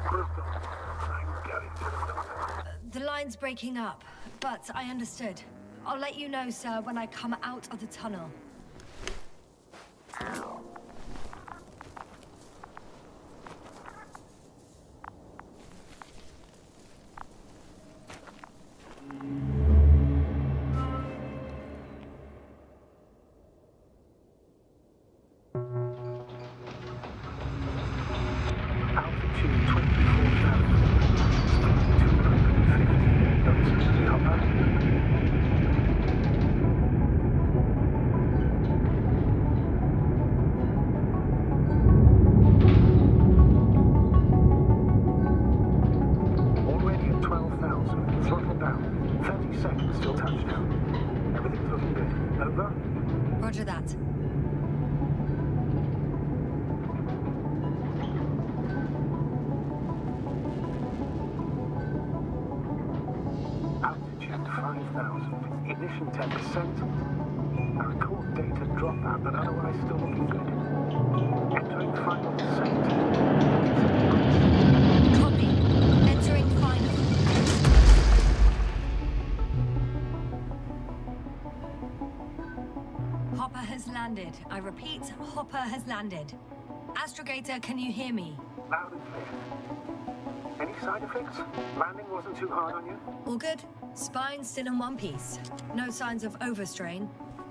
Brutal. I'm going to the doctor. The line's breaking up, but I understood. I'll let you know, sir, when I come out of the tunnel. Altitude 24,000. Speed 250. Don't smoothly hopper. Already at 12,000. Throttle down. 30 seconds till touchdown. Everything's looking good. Over? Roger that. Altitude 5,000. Ignition 10%. A record data dropout, but otherwise still looking good. Entering final descent. Copy. Entering final. Hopper has landed. I repeat, Hopper has landed. Astrogator, can you hear me? Loud and clear. Any side effects? Landing wasn't too hard on you? All good? Spine still in one piece. No signs of overstrain.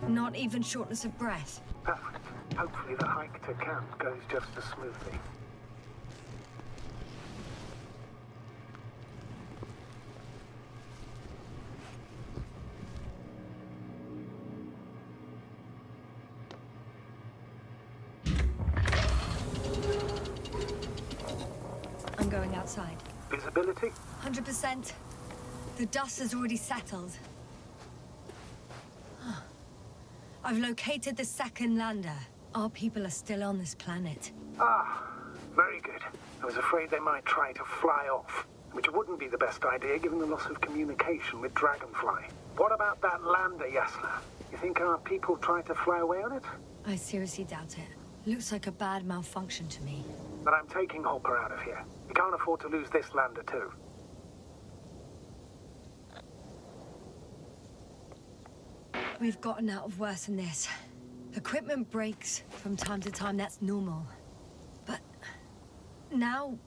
Not even shortness of breath. Perfect. Hopefully the hike to camp goes just as smoothly. I'm going outside. Visibility? 100%. The dust has already settled. I've located the second lander. Our people are still on this planet. Ah, very good. I was afraid they might try to fly off, which wouldn't be the best idea given the loss of communication with Dragonfly. What about that lander, Yasna? You think our people tried to fly away on it? I seriously doubt it. Looks like a bad malfunction to me. But I'm taking Hopper out of here. We can't afford to lose this lander too. We've gotten out of worse than this. Equipment breaks from time to time, that's normal. But now,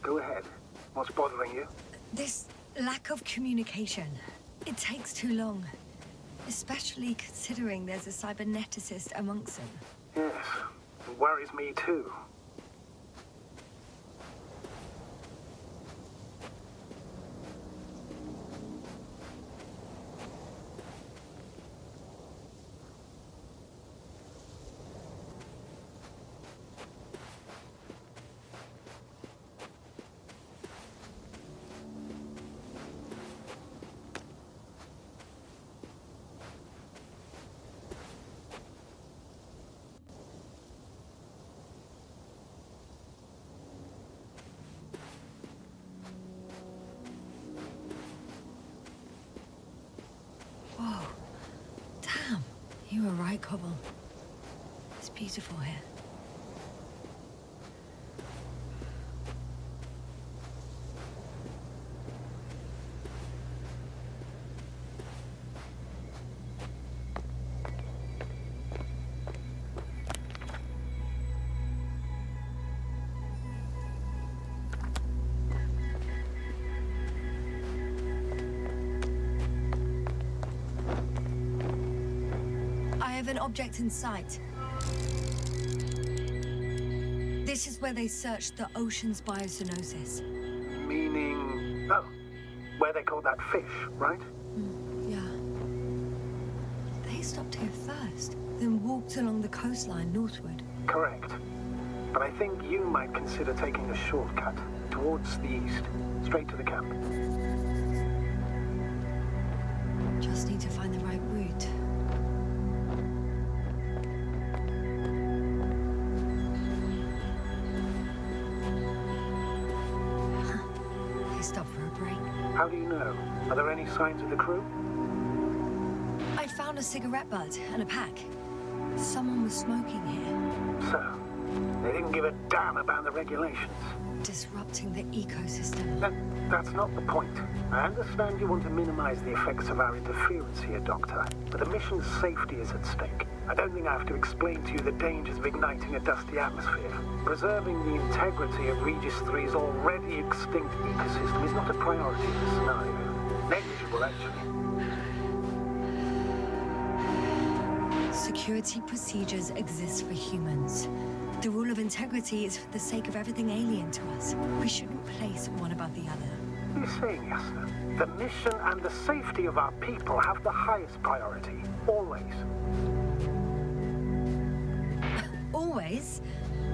Go ahead. What's bothering you? this lack of communication. It takes too long. Especially considering there's a cyberneticist amongst them. Yes, it worries me too. Whoa. Damn. You were right, Cobble. It's beautiful here. I have an object in sight. This is where they searched the ocean's biocenosis. Meaning... Oh, where they caught that fish, right? Yeah. They stopped here first, then walked along the coastline northward. Correct. But I think you might consider taking a shortcut towards the east, straight to the camp. Just need to find the right route. They stopped for a break. How do you know? Are there any signs of the crew? I found a cigarette butt and a pack. Someone was smoking here. So, They didn't give a damn about the regulations. Disrupting the ecosystem. That's not the point. I understand you want to minimize the effects of our interference here, Doctor, but the mission's safety is at stake. I don't think I have to explain to you the dangers of igniting a dusty atmosphere. Preserving the integrity of Regis 3's already extinct ecosystem is not a priority in this scenario. Negligible, actually. Security procedures exist for humans. The rule of integrity is for the sake of everything alien to us. We shouldn't place one above the other. What are you saying, Yasna? The mission and the safety of our people have the highest priority. Always. Always?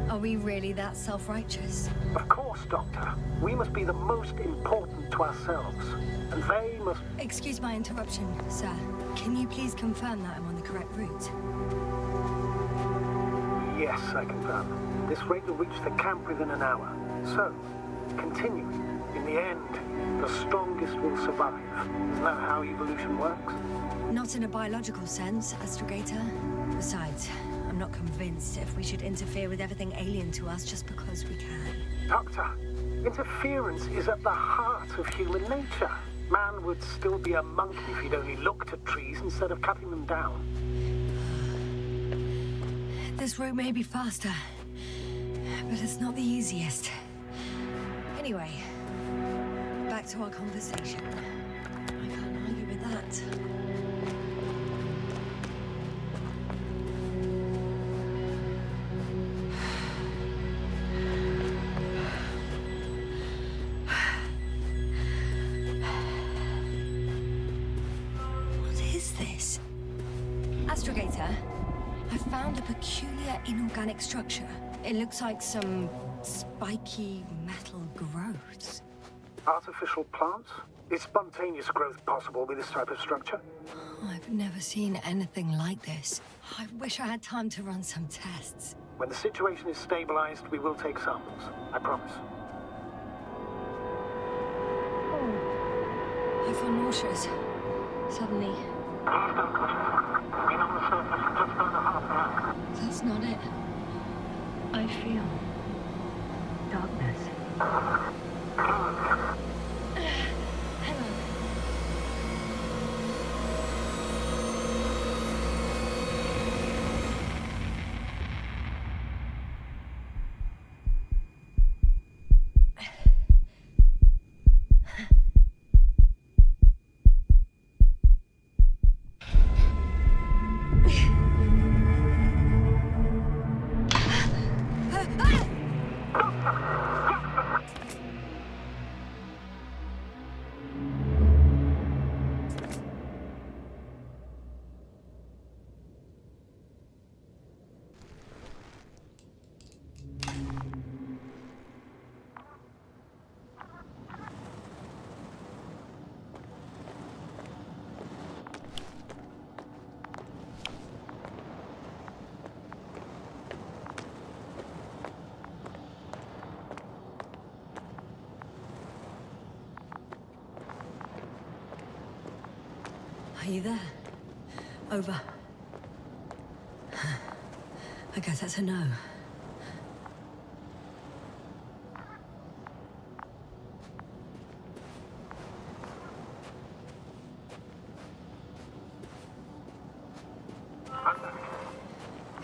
Are we really that self-righteous? Of course, Doctor. We must be the most important to ourselves. And they must... Excuse my interruption, sir. Can you please confirm that I'm on the correct route? Yes, I confirm. This rate will reach the camp within an hour. So, continuing. In the end, the strongest will survive. Isn't that how evolution works? Not in a biological sense, Astrogator. Besides, I'm not convinced if we should interfere with everything alien to us just because we can. Doctor, interference is at the heart of human nature. Man would still be a monkey if he'd only looked at trees instead of cutting them down. This route may be faster, but it's not the easiest. Anyway, back to our conversation. I can't argue with that. What is this? Astrogator, I found a peculiar inorganic structure. It looks like some spiky metal growths. Artificial plants? Is spontaneous growth possible with this type of structure? I've never seen anything like this. I wish I had time to run some tests. When the situation is stabilized, we will take samples. I promise. I feel nauseous. Suddenly. That's not it. I feel darkness. Hang on. Are you there? Over. I guess that's a no.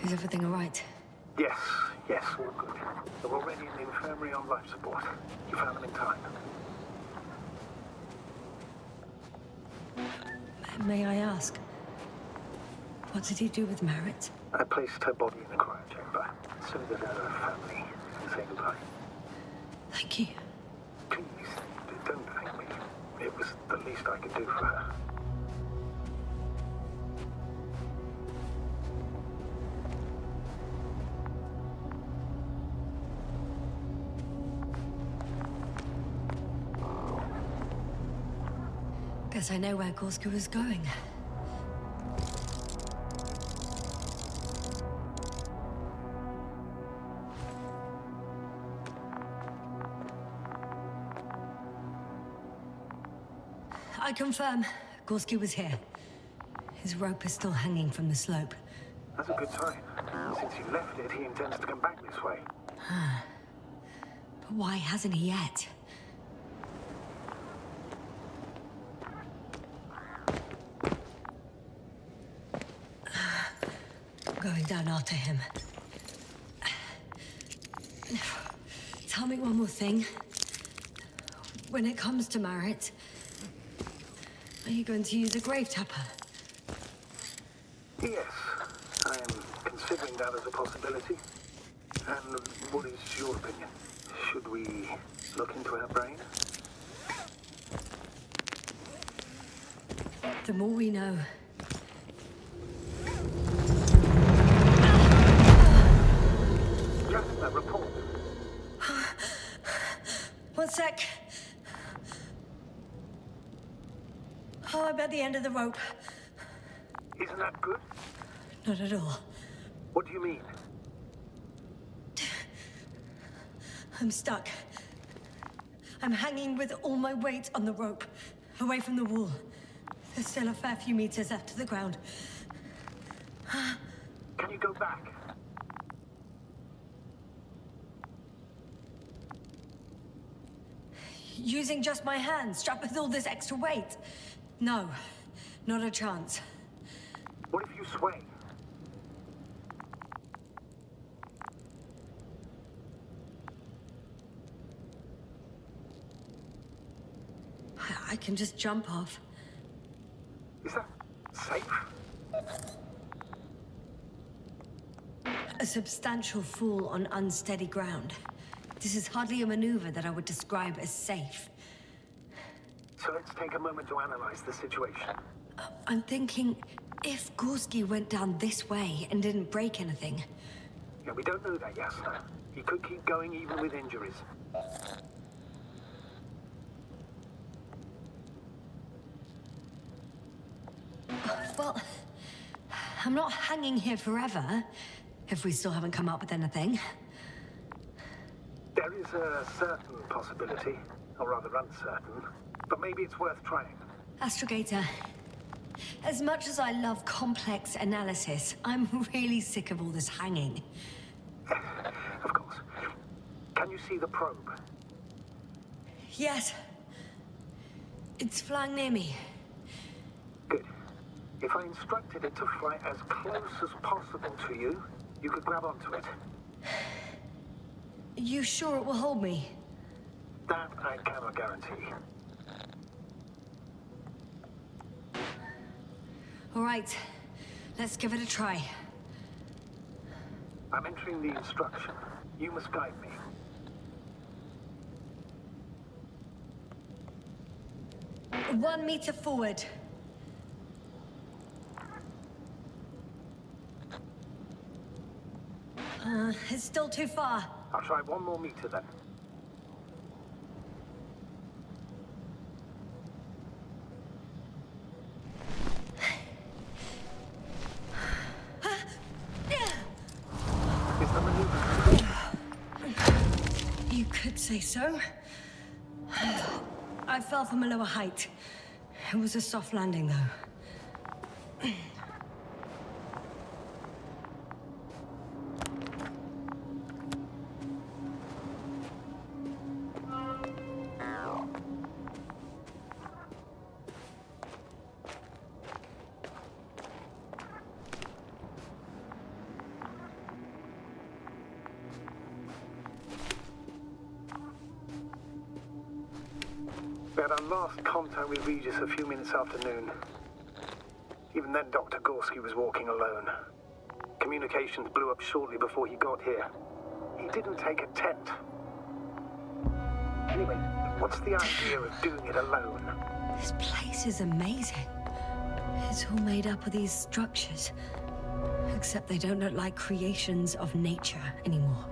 Is everything all right? Yes, all good. They're already in the infirmary on life support. You found them in time. May I ask, what did he do with Merritt? I placed her body in a cryochamber so that her family can say goodbye. Thank you. Please, don't thank me. It was the least I could do for her. Guess I know where Gorsky was going. I confirm, Gorsky was here. His rope is still hanging from the slope. That's a good sign. Since you left it, he intends to come back this way. But why hasn't he yet? Going down after him. Tell me one more thing. When it comes to Marit, are you going to use a grave tapper? Yes, I am considering that as a possibility. And what is your opinion? Should we look into her brain? The more we know. Yasna, report. One sec. Oh, I'm at the end of the rope. Isn't that good? Not at all. What do you mean? I'm stuck. I'm hanging with all my weight on the rope, away from the wall. There's still a fair few meters left to the ground. Can you go back? Using just my hands, strapped with all this extra weight? No, not a chance. What if you sway? I can just jump off. Is that safe? A substantial fall on unsteady ground. This is hardly a maneuver that I would describe as safe. So let's take a moment to analyze the situation. I'm thinking, if Gorsky went down this way and didn't break anything... Yeah, we don't know that, Yasna. He could keep going even with injuries. Well, I'm not hanging here forever, if we still haven't come up with anything. There is a certain possibility, or rather uncertain, but maybe it's worth trying. Astrogator, as much as I love complex analysis, I'm really sick of all this hanging. Of course. Can you see the probe? Yes. It's flying near me. Good. If I instructed it to fly as close as possible to you, you could grab onto it. You sure it will hold me? That I cannot guarantee. All right, let's give it a try. I'm entering the instruction. You must guide me. One meter forward. It's still too far. I'll try 1 more meter then. Is the maneuver? You could say so. I fell from a lower height. It was a soft landing, though. We had our last contact with Regis a few minutes after noon. Even then, Dr. Gorsky was walking alone. Communications blew up shortly before he got here. He didn't take a tent. Anyway, what's the idea of doing it alone? This place is amazing. It's all made up of these structures. Except they don't look like creations of nature anymore.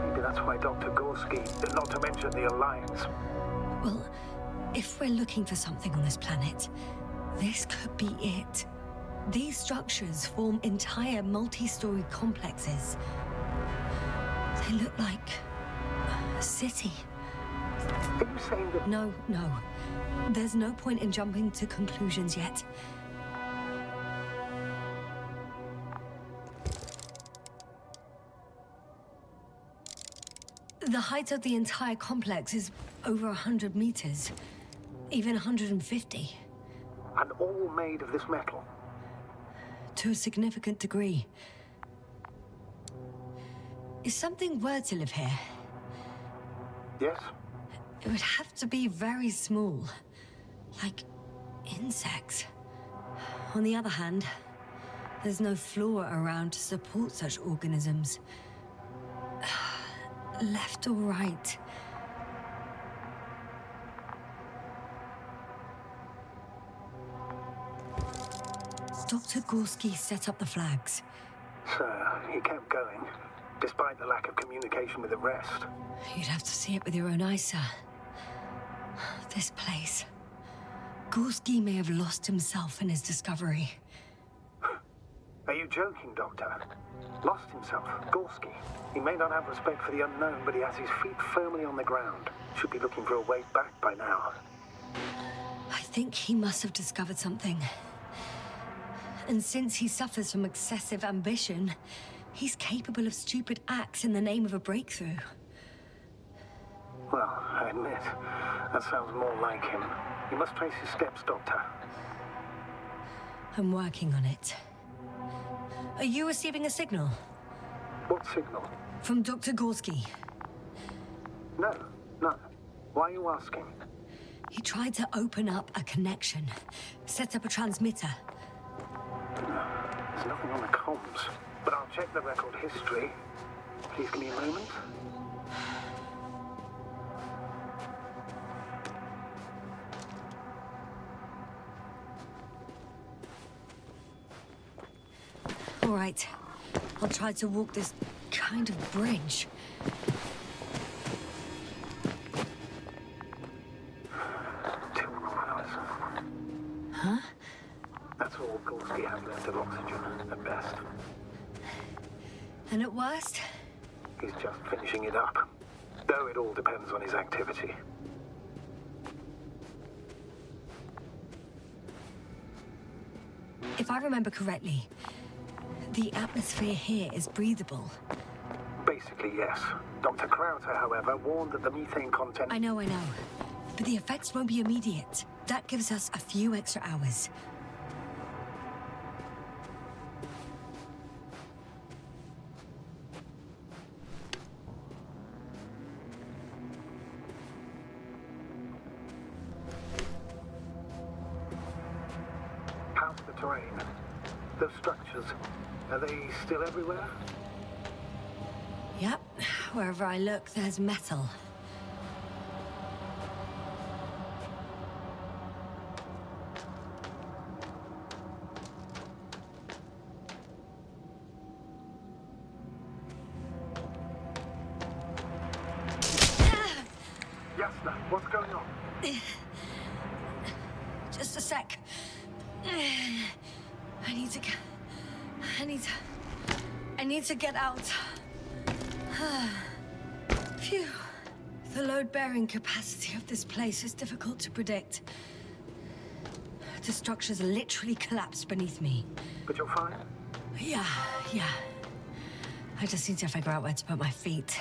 Maybe that's why Dr. Gorsky, not to mention the Alliance. Well, if we're looking for something on this planet, this could be it. These structures form entire multi-story complexes. They look like a city. Are you saying that... No. There's no point in jumping to conclusions yet. The height of the entire complex is over 100 meters, even 150. And all made of this metal? To a significant degree. If something were to live here, Yes? it would have to be very small, like insects. On the other hand, there's no flora around to support such organisms. Left or right? Dr. Gorsky set up the flags. So, he kept going, despite the lack of communication with the rest. You'd have to see it with your own eyes, sir. This place. Gorsky may have lost himself in his discovery. Are you joking, Doctor? Lost himself, Gorsky. He may not have respect for the unknown, but he has his feet firmly on the ground. Should be looking for a way back by now. I think he must have discovered something. And since he suffers from excessive ambition, he's capable of stupid acts in the name of a breakthrough. Well, I admit, that sounds more like him. You must trace his steps, Doctor. I'm working on it. Are you receiving a signal? What signal? From Dr. Gorsky. No, none. Why are you asking? He tried to open up a connection, set up a transmitter. There's nothing on the comms, but I'll check the record history. Please give me a moment. All right. I'll try to walk this kind of bridge. 2 more hours. Huh? That's all Gorsky has left of oxygen, at best. And at worst? He's just finishing it up. Though it all depends on his activity. If I remember correctly, the atmosphere here is breathable. Basically, yes. Dr. Krauter, however, warned that the methane content... I know. But the effects won't be immediate. That gives us a few extra hours. How's the terrain? Those structures, are they still everywhere? Yep. Wherever I look, there's metal. Yasna, what's going on? Just a sec. I need to get out. Phew. The load-bearing capacity of this place is difficult to predict. The structures literally collapsed beneath me. But you're fine? Yeah. I just need to figure out where to put my feet.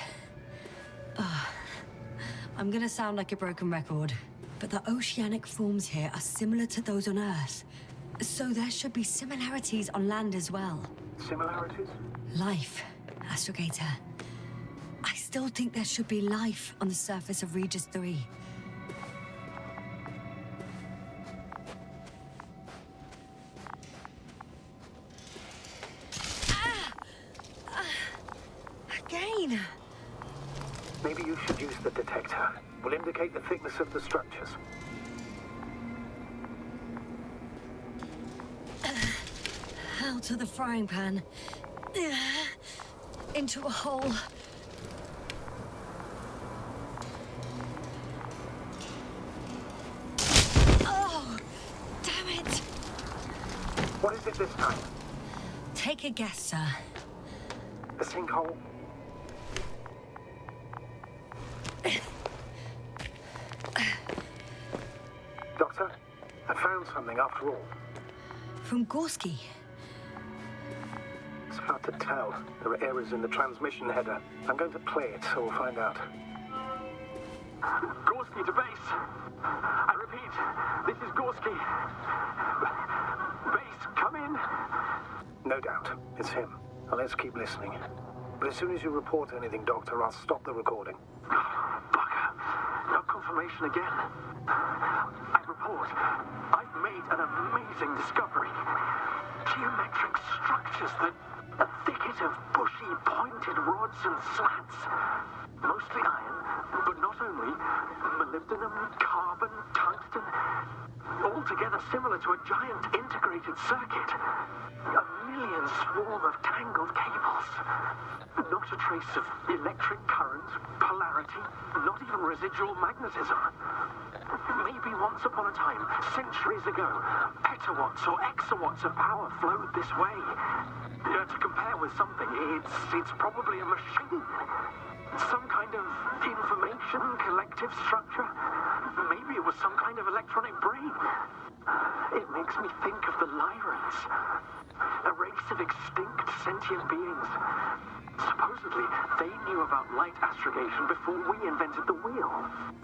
I'm gonna sound like a broken record, but the oceanic forms here are similar to those on Earth. So there should be similarities on land as well. Similarities? Life, Astrogator. I still think there should be life on the surface of Regis 3. Again! Maybe you should use the detector. Will indicate the thickness of the structures. Out of the frying pan. Into a hole. Oh! Damn it! What is it this time? Take a guess, sir. A sinkhole? Doctor, I found something after all. From Gorsky. It's about to tell. There are errors in the transmission header. I'm going to play it, so we'll find out. Gorsky to base. I repeat, this is Gorsky. Base, come in. No doubt. It's him. Now let's keep listening. But as soon as you report anything, Doctor, I'll stop the recording. Bugger. No confirmation again. I report. I've made an amazing discovery. Geometric structures that... a thicket of bushy, pointed rods and slats. Mostly iron, but not only. Molybdenum, carbon, tungsten. Altogether similar to a giant integrated circuit. A million swarm of tangled cables. Not a trace of electric current, polarity, not even residual magnetism. Maybe once upon a time, centuries ago, petawatts or exawatts of power flowed this way. To compare with something, it's probably a machine. Some kind of information collective structure. Maybe it was some kind of electronic brain. It makes me think of the Lyrans. A race of extinct sentient beings. Supposedly, they knew about light astrogation before we invented the wheel.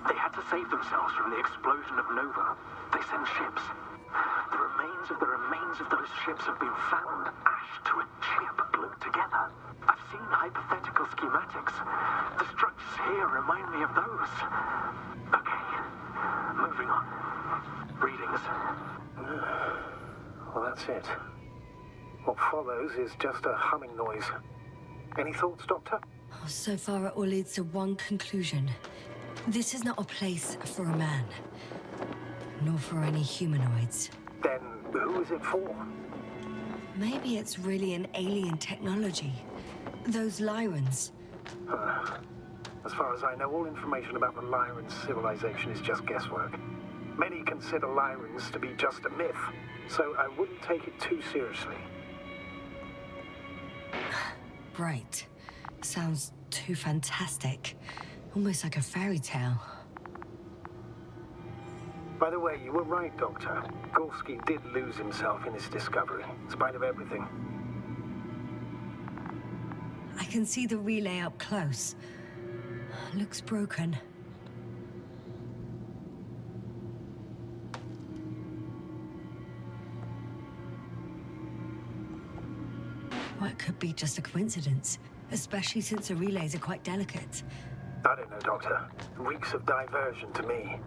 They had to save themselves from the explosion of Nova. They send ships. The remains of those ships have been found, ash to a chip glued together. I've seen hypothetical schematics. The structures here remind me of those. Okay, moving on. Readings. Well, that's it. What follows is just a humming noise. Any thoughts, Doctor? So far, it all leads to one conclusion. This is not a place for a man, nor for any humanoids. Then who is it for? Maybe it's really an alien technology. Those Lyrans. As far as I know, all information about the Lyran civilization is just guesswork. Many consider Lyrans to be just a myth, so I wouldn't take it too seriously. Right. Sounds too fantastic. Almost like a fairy tale. By the way, you were right, Doctor. Gorsky did lose himself in his discovery, in spite of everything. I can see the relay up close. Looks broken. Well, it could be just a coincidence, especially since the relays are quite delicate. I don't know, Doctor. Reeks of diversion to me.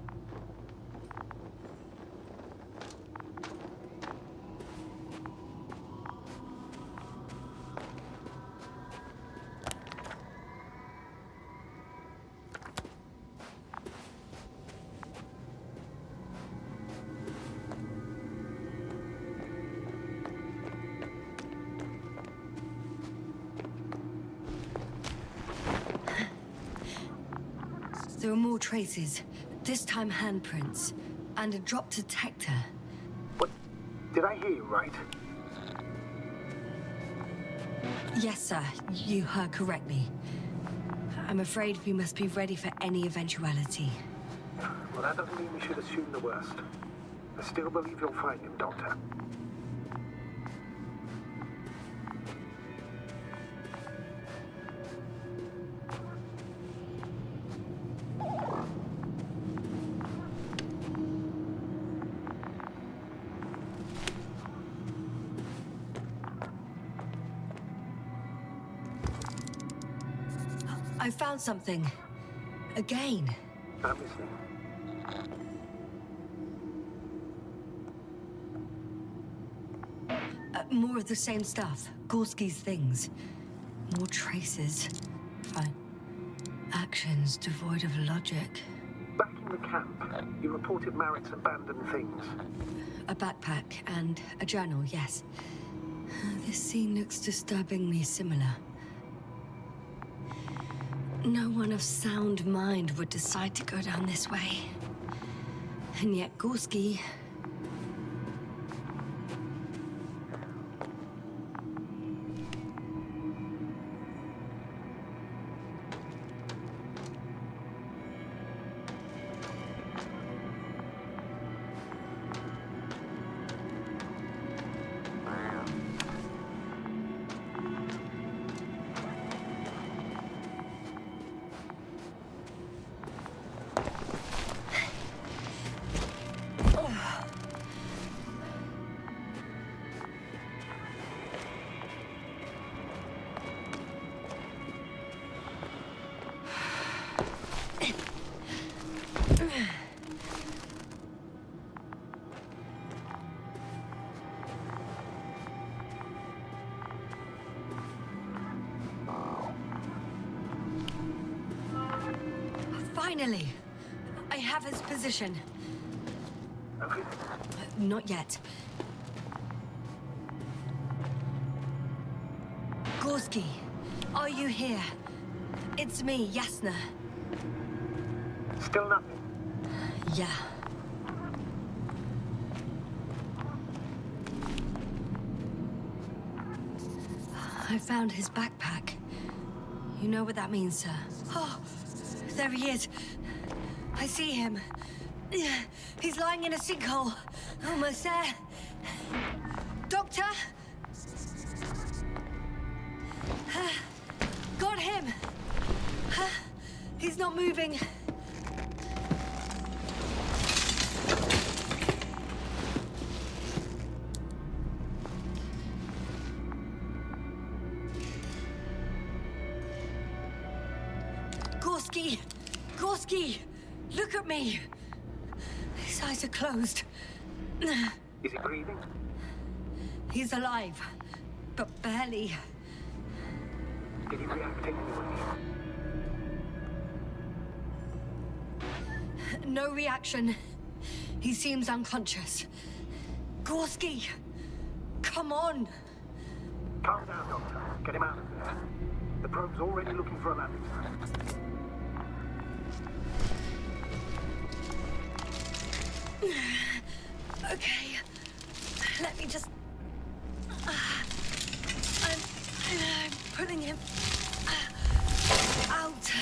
There are more traces, this time handprints, and a drop detector. What? Did I hear you right? Yes, sir, you heard correctly. I'm afraid we must be ready for any eventuality. Well, that doesn't mean we should assume the worst. I still believe you'll find him, Doctor. I found something. Again. I'm listening. More of the same stuff. Gorsky's things. More traces. Fine. Actions devoid of logic. Back in the camp, you reported Marrett's abandoned things. A backpack and a journal, yes. This scene looks disturbingly similar. No one of sound mind would decide to go down this way. And yet Gorsky... Finally! I have his position. Okay. Not yet. Gorsky, are you here? It's me, Yasna. Still nothing. Yeah. I found his backpack. You know what that means, sir? Oh, there he is. I see him. He's lying in a sinkhole. Almost there. Doctor? Got him. He's not moving. Gorsky! Gorsky! Look at me! His eyes are closed. Is he breathing? He's alive, but barely. Did he react in any way? No reaction. He seems unconscious. Gorsky! Come on! Calm down, Doctor. Get him out of there. The probe's already looking for a landing site. Okay. Let me just... I'm pulling him out.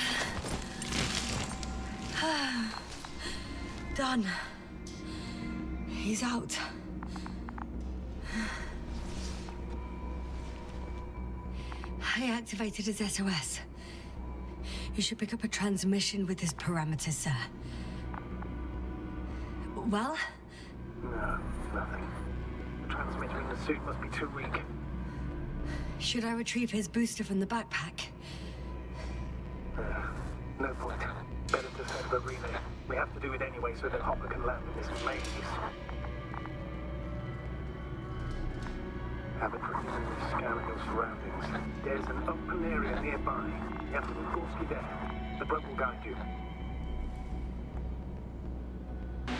Done. He's out. I activated his SOS. You should pick up a transmission with his parameters, sir. Well? No, nothing. The transmitter in the suit must be too weak. Should I retrieve his booster from the backpack? No point. Better to set the relay. We have to do it anyway so that Hopper can land in this maze. Have a preliminary scan of your surroundings. There's an open area nearby. You have to move Gorsky there. The probe will guide you.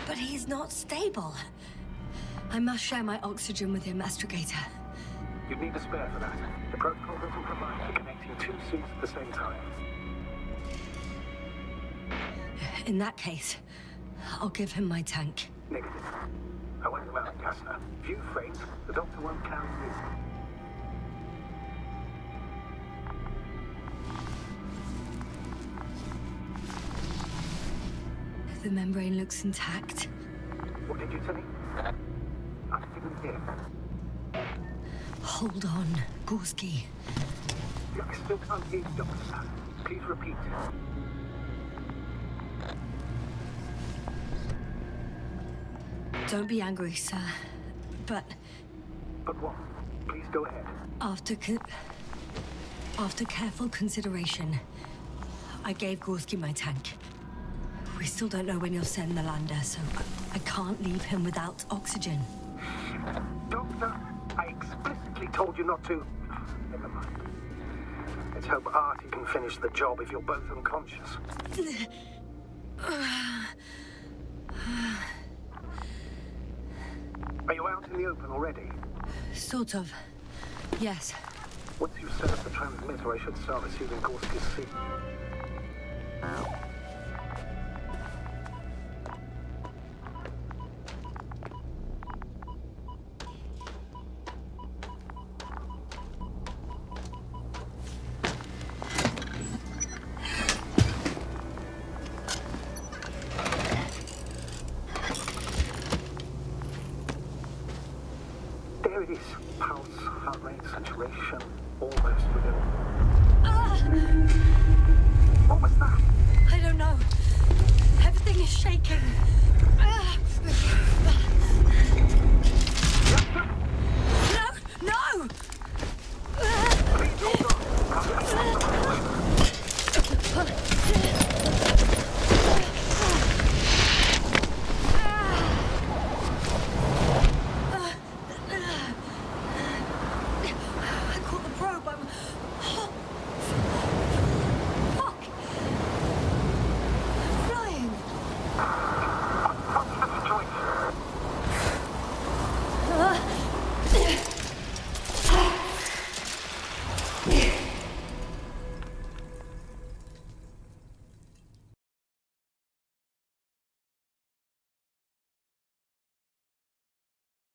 But he's not stable. I must share my oxygen with him, Astrogator. You'd need a spare for that. The protocol doesn't provide for connecting two suits at the same time. In that case, I'll give him my tank. Negative. I won't allow it, Yasna. If you faint, the doctor won't carry you. The membrane looks intact. What did you say? I didn't hear. Hold on, Gorsky. I still can't hear you, Doctor. Please repeat. Don't be angry, sir. But But what? Please go ahead. after careful consideration, I gave Gorsky my tank. We still don't know when you'll send the lander, so I can't leave him without oxygen. Doctor, I explicitly told you not to. Never mind. Let's hope Artie can finish the job if you're both unconscious. Are you out in the open already? Sort of. Yes. Once you've set up the transmitter, I should start receiving Gorsky's signal. There it is. Pulse, heart rate, saturation, almost within.